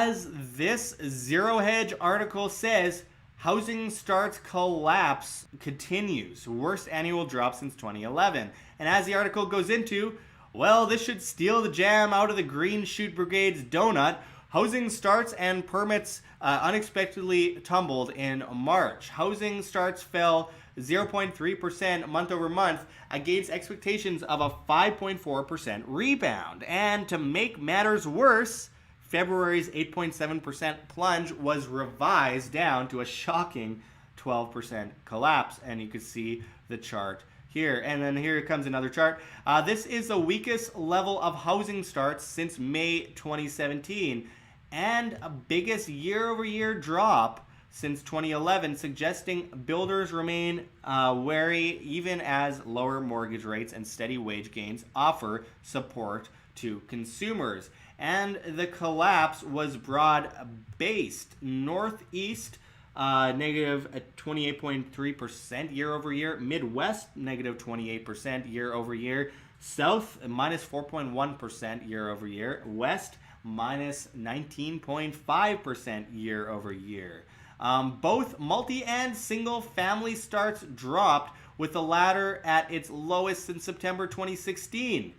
as this Zero Hedge article says, housing starts collapse continues. Worst annual drop since 2011. And as the article goes into, well, this should steal the jam out of the Green Shoot Brigade's donut. Housing starts and permits unexpectedly tumbled in March. Housing starts fell 0.3% month over month against expectations of a 5.4% rebound. And to make matters worse, February's 8.7% plunge was revised down to a shocking 12% collapse. And you can see the chart here. And then here comes another chart. This is the weakest level of housing starts since May 2017 and a biggest year-over-year drop since 2011, suggesting builders remain wary even as lower mortgage rates and steady wage gains offer support to consumers. And the collapse was broad-based. Northeast, negative 28.3% year over year. Midwest, negative 28% year over year. South, minus 4.1% year over year. West, minus 19.5% year over year. Both multi and single family starts dropped, with the latter at its lowest since September 2016.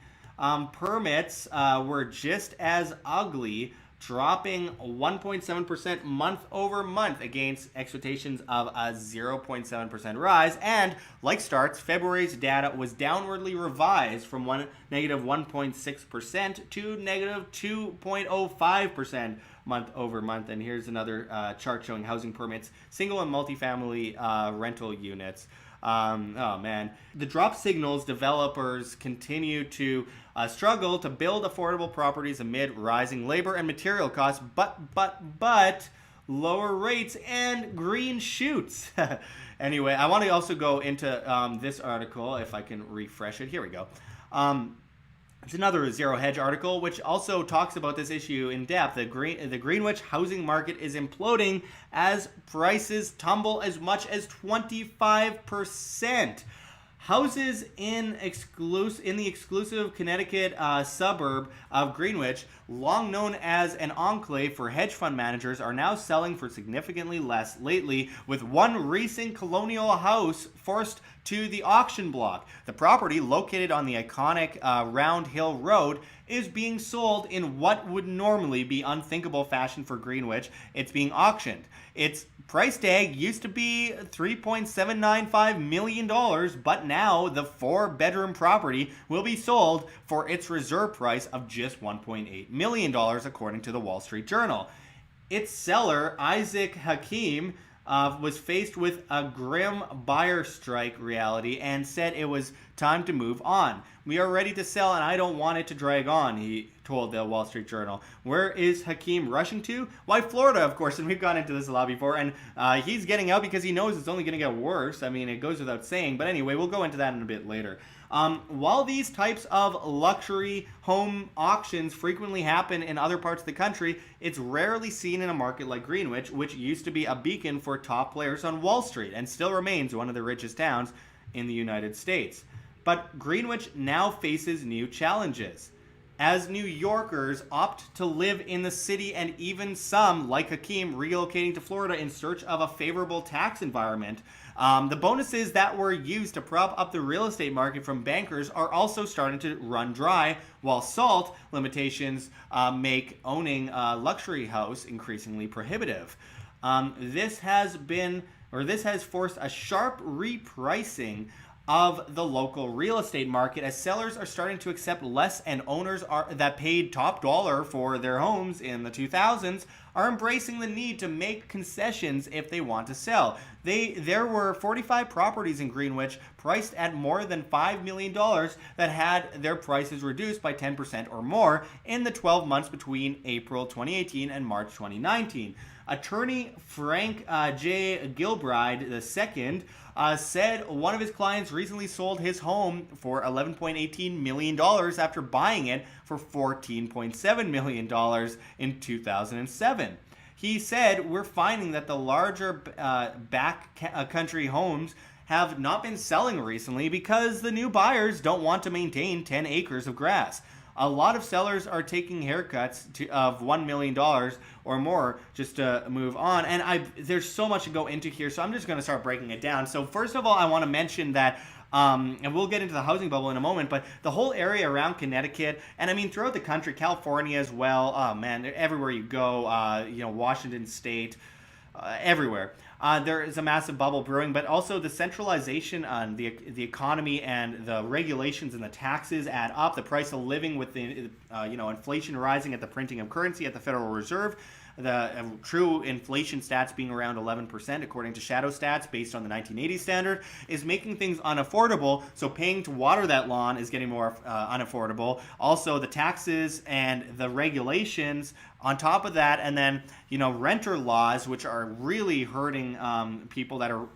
Permits were just as ugly, dropping 1.7% month over month against expectations of a 0.7% rise. And like starts, February's data was downwardly revised from negative 1.6% to negative 2.05% month over month. And here's another chart showing housing permits, single and multifamily rental units. Oh man. The drop signals developers continue to struggle to build affordable properties amid rising labor and material costs, but lower rates and green shoots. Anyway, I want to also go into this article, if I can refresh it. Here we go. It's another Zero Hedge article, which also talks about this issue in depth. The Greenwich housing market is imploding as prices tumble as much as 25%. Houses in the exclusive Connecticut suburb of Greenwich, long known as an enclave for hedge fund managers, are now selling for significantly less lately, with one recent colonial house forced to the auction block. The property, located on the iconic Round Hill Road, is being sold in what would normally be unthinkable fashion for Greenwich. It's being auctioned. Its price tag used to be $3.795 million, but now the 4-bedroom property will be sold for its reserve price of just $1.8 million, according to the Wall Street Journal. Its seller, Isaac Hakim, was faced with a grim buyer strike reality and said it was time to move on. We are ready to sell and I don't want it to drag on, he told the Wall Street Journal. Where is Hakim rushing to? Why, Florida, of course, and we've gone into this a lot before, and he's getting out because he knows it's only going to get worse. I mean, it goes without saying, but anyway, we'll go into that in a bit later. While these types of luxury home auctions frequently happen in other parts of the country, it's rarely seen in a market like Greenwich, which used to be a beacon for top players on Wall Street and still remains one of the richest towns in the United States. But Greenwich now faces new challenges. As New Yorkers opt to live in the city, and even some, like Hakim, relocating to Florida in search of a favorable tax environment, the bonuses that were used to prop up the real estate market from bankers are also starting to run dry, while SALT limitations make owning a luxury house increasingly prohibitive. This has forced a sharp repricing of the local real estate market, as sellers are starting to accept less, and owners that paid top dollar for their homes in the 2000s are embracing the need to make concessions if they want to sell. There were 45 properties in Greenwich priced at more than $5 million that had their prices reduced by 10% or more in the 12 months between April 2018 and March 2019. Attorney Frank J. Gilbride II said one of his clients recently sold his home for $11.18 million after buying it for $14.7 million in 2007. He said, "We're finding that the larger backcountry homes have not been selling recently because the new buyers don't want to maintain 10 acres of grass. a lot of sellers are taking haircuts of $1 million or more just to move on. And there's so much to go into here, so I'm just going to start breaking it down. So first of all, I want to mention that and we'll get into the housing bubble in a moment, but the whole area around Connecticut, and I mean throughout the country, California as well, oh man, everywhere you go, Washington State, everywhere. There is a massive bubble brewing, but also the centralization on the economy and the regulations and the taxes add up. The price of living with the inflation rising at the printing of currency at the Federal Reserve. The true inflation stats being around 11%, according to Shadow Stats, based on the 1980 standard, is making things unaffordable. So paying to water that lawn is getting more unaffordable. Also, the taxes and the regulations on top of that, and then renter laws, which are really hurting people that are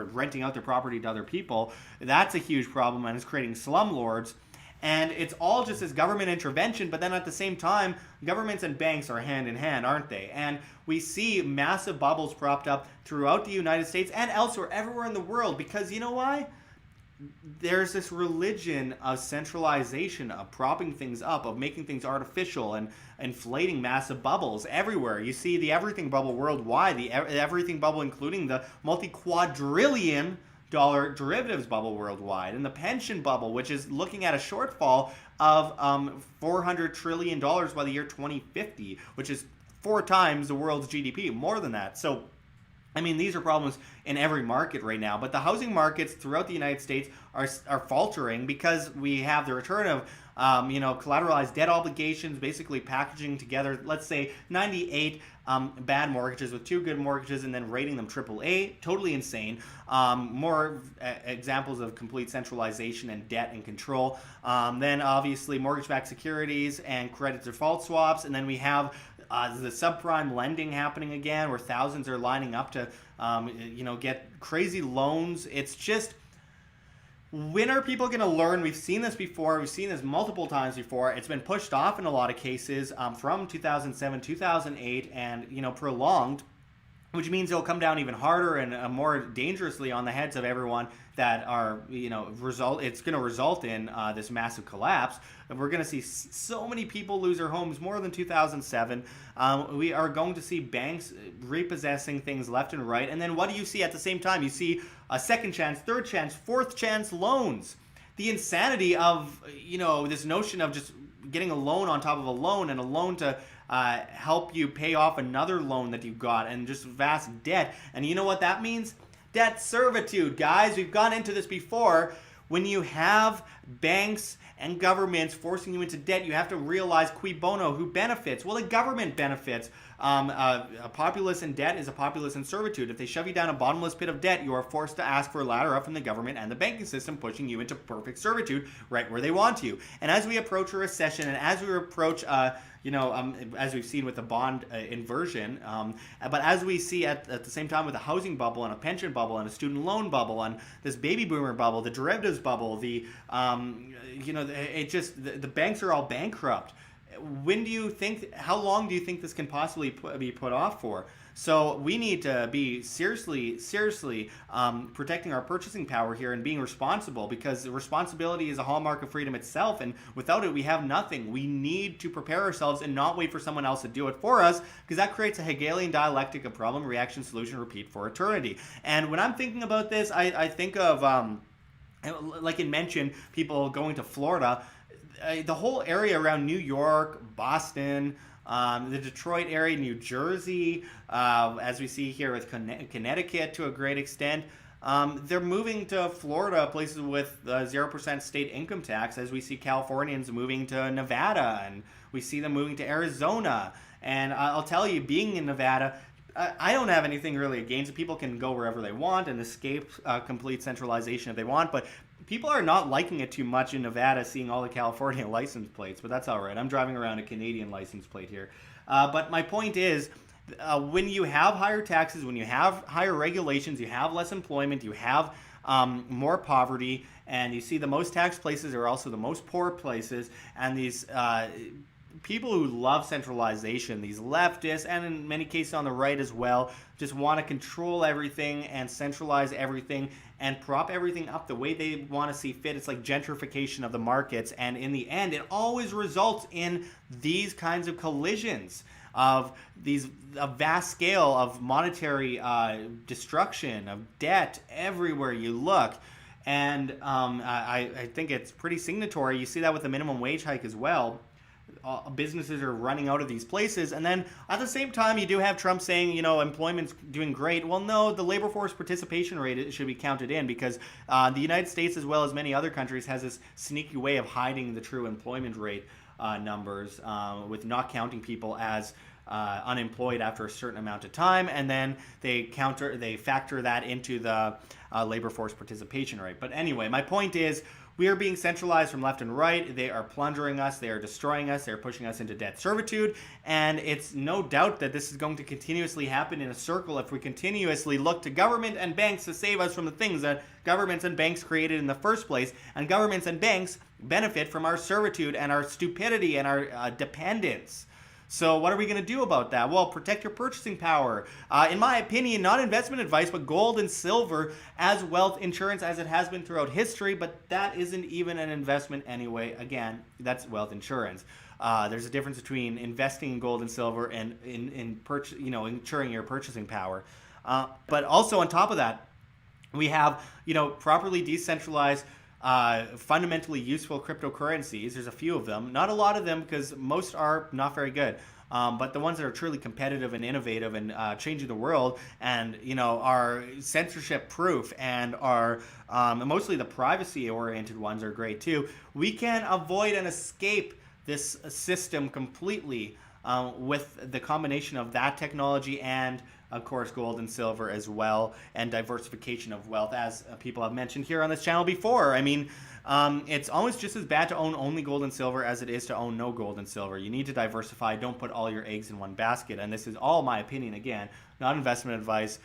renting out their property to other people. That's a huge problem, and it's creating slumlords. And it's all just this government intervention, but then at the same time, governments and banks are hand in hand, aren't they? And we see massive bubbles propped up throughout the United States and elsewhere, everywhere in the world, because you know why? There's this religion of centralization, of propping things up, of making things artificial and inflating massive bubbles everywhere. You see the everything bubble worldwide, the everything bubble including the multi-quadrillion dollar derivatives bubble worldwide, and the pension bubble, which is looking at a shortfall of $400 trillion by the year 2050, which is 4 times the world's GDP, more than that. So I mean, these are problems in every market right now, but the housing markets throughout the United States are faltering because we have the return of collateralized debt obligations, basically packaging together, let's say 98 bad mortgages with 2 good mortgages and then rating them AAA. Totally insane. More examples of complete centralization and debt and control. Then obviously mortgage-backed securities and credit default swaps, and then we have the subprime lending happening again, where thousands are lining up to, get crazy loans. It's just, when are people going to learn? We've seen this before. We've seen this multiple times before. It's been pushed off in a lot of cases from 2007, 2008, and, prolonged, which means it'll come down even harder and more dangerously on the heads of everyone that are, it's going to result in this massive collapse. And we're going to see so many people lose their homes, more than 2007. We are going to see banks repossessing things left and right. And then what do you see at the same time? You see a second chance, third chance, fourth chance loans. The insanity of, this notion of just getting a loan on top of a loan, and a loan to help you pay off another loan that you got, and just vast debt. And you know what that means? Debt servitude, guys. We've gone into this before. When you have banks and governments forcing you into debt, you have to realize cui bono, who benefits? Well, the government benefits. A populace in debt is a populace in servitude. If they shove you down a bottomless pit of debt, you are forced to ask for a ladder up from the government and the banking system, pushing you into perfect servitude right where they want you. And as we approach a recession, and as we approach as we've seen with the bond inversion, but as we see at the same time with a housing bubble and a pension bubble and a student loan bubble and this baby boomer bubble, the derivatives bubble, the banks are all bankrupt. How long do you think this can possibly be put off for? So we need to be seriously protecting our purchasing power here and being responsible, because responsibility is a hallmark of freedom itself, and without it we have nothing. We need to prepare ourselves and not wait for someone else to do it for us, because that creates a Hegelian dialectic of problem, reaction, solution, repeat for eternity. And when I'm thinking about this, I think of, like it mentioned, people going to Florida. The whole area around New York, Boston, the Detroit area, New Jersey, as we see here with Connecticut to a great extent, they're moving to Florida, places with 0% state income tax, as we see Californians moving to Nevada, and we see them moving to Arizona. And I'll tell you, being in Nevada, I don't have anything really against it. People can go wherever they want and escape complete centralization if they want, but people are not liking it too much in Nevada, seeing all the California license plates, but that's all right. I'm driving around a Canadian license plate here. But my point is, when you have higher taxes, when you have higher regulations, you have less employment, you have more poverty, and you see the most taxed places are also the most poor places, and these people who love centralization, these leftists, and in many cases on the right as well, just want to control everything and centralize everything and prop everything up the way they want to see fit. It's like gentrification of the markets, and in the end, it always results in these kinds of collisions of a vast scale of monetary destruction, of debt everywhere you look. And I think it's pretty signatory. You see that with the minimum wage hike as well. Businesses are running out of these places. And then at the same time, you do have Trump saying, you know, employment's doing great. Well, no, the labor force participation rate should be counted in, because the United States, as well as many other countries, has this sneaky way of hiding the true employment rate numbers with not counting people as unemployed after a certain amount of time, and then they factor that into the labor force participation rate. But anyway, my point is, we are being centralized from left and right. They are plundering us. They are destroying us. They are pushing us into debt servitude. And it's no doubt that this is going to continuously happen in a circle if we continuously look to government and banks to save us from the things that governments and banks created in the first place. And governments and banks benefit from our servitude and our stupidity and our dependence. So what are we going to do about that? Well, protect your purchasing power. In my opinion, not investment advice, but gold and silver as wealth insurance, as it has been throughout history. But that isn't even an investment anyway. Again, that's wealth insurance. There's a difference between investing in gold and silver and insuring your purchasing power. But also on top of that, we have properly decentralized, fundamentally useful cryptocurrencies. There's a few of them, not a lot of them, because most are not very good. But the ones that are truly competitive and innovative and changing the world, and are censorship proof and are mostly the privacy oriented ones are great too. We can avoid and escape this system completely with the combination of that technology and, of course, gold and silver as well, and diversification of wealth, as people have mentioned here on this channel before. I mean, it's almost just as bad to own only gold and silver as it is to own no gold and silver. You need to diversify. Don't put all your eggs in one basket. And this is all my opinion, again, not investment advice.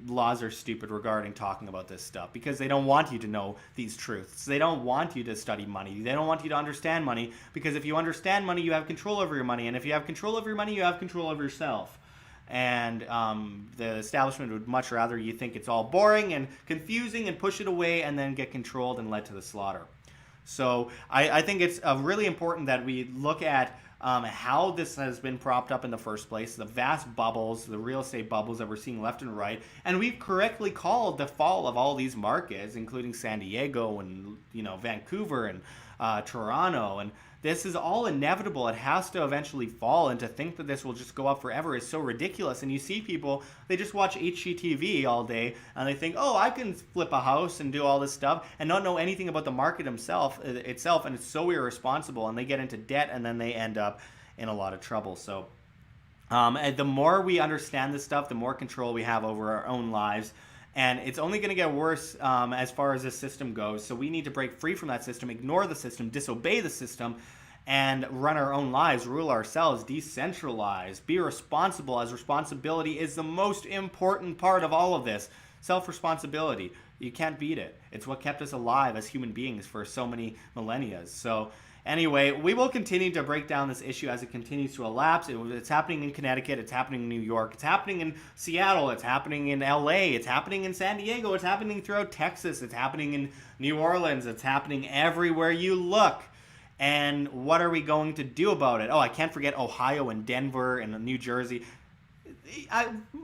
Laws are stupid regarding talking about this stuff, because they don't want you to know these truths. They don't want you to study money. They don't want you to understand money, because if you understand money, you have control over your money. And if you have control over your money, you have control over yourself. And the establishment would much rather you think it's all boring and confusing and push it away and then get controlled and led to the slaughter. So I think it's really important that we look at how this has been propped up in the first place, the vast bubbles, the real estate bubbles that we're seeing left and right. And we've correctly called the fall of all these markets, including San Diego and Vancouver and Toronto, and this is all inevitable. It has to eventually fall, and to think that this will just go up forever is so ridiculous. And you see people, they just watch HGTV all day, and they think, oh, I can flip a house and do all this stuff, and not know anything about the market itself, and it's so irresponsible, and they get into debt, and then they end up in a lot of trouble. So and the more we understand this stuff, the more control we have over our own lives. And it's only going to get worse as far as this system goes. So we need to break free from that system, ignore the system, disobey the system, and run our own lives, rule ourselves, decentralize, be responsible, as responsibility is the most important part of all of this. Self-responsibility. You can't beat it. It's what kept us alive as human beings for so many millennia. So anyway, we will continue to break down this issue as it continues to elapse. It's happening in Connecticut. It's happening in New York. It's happening in Seattle. It's happening in LA. It's happening in San Diego. It's happening throughout Texas. It's happening in New Orleans. It's happening everywhere you look. And what are we going to do about it? Oh, I can't forget Ohio and Denver and New Jersey.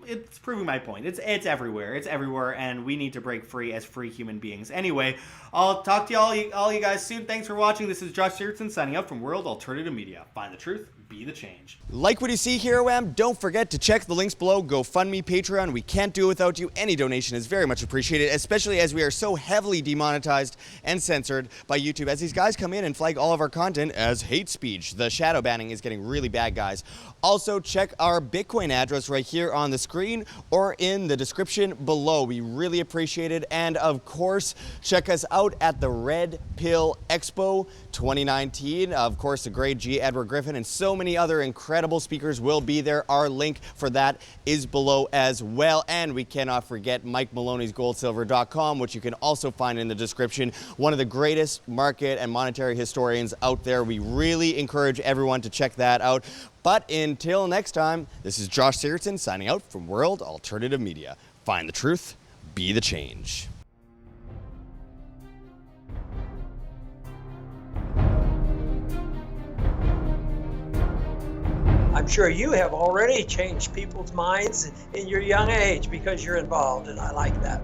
It's proving my point. It's everywhere. It's everywhere, and we need to break free as free human beings. Anyway, I'll talk to all you guys soon. Thanks for watching. This is Josh Sigurdson signing up from World Alternative Media. Find the truth, be the change. Like what you see here, WAM? Don't forget to check the links below. GoFundMe, Patreon. We can't do it without you. Any donation is very much appreciated, especially as we are so heavily demonetized and censored by YouTube, as these guys come in and flag all of our content as hate speech. The shadow banning is getting really bad, guys. Also, check our Bitcoin address right here on the screen or in the description below. We really appreciate it. And of course, check us out at the Red Pill Expo 2019. Of course, the great G. Edward Griffin and so many many other incredible speakers will be there. Our link for that is below as well. And we cannot forget Mike Maloney's goldsilver.com, which you can also find in the description. One of the greatest market and monetary historians out there. We really encourage everyone to check that out. But until next time, this is Josh Sigurdson signing out from World Alternative Media. Find the truth, be the change. I'm sure you have already changed people's minds in your young age because you're involved, and I like that.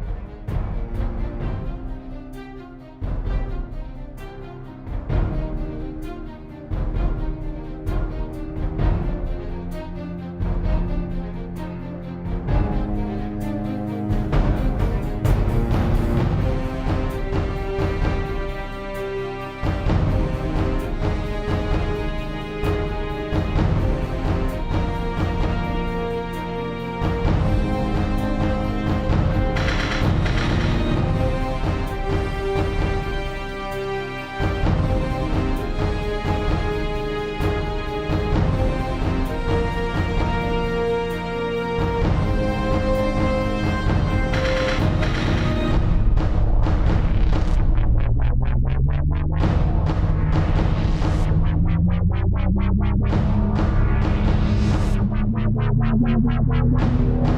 Thank you.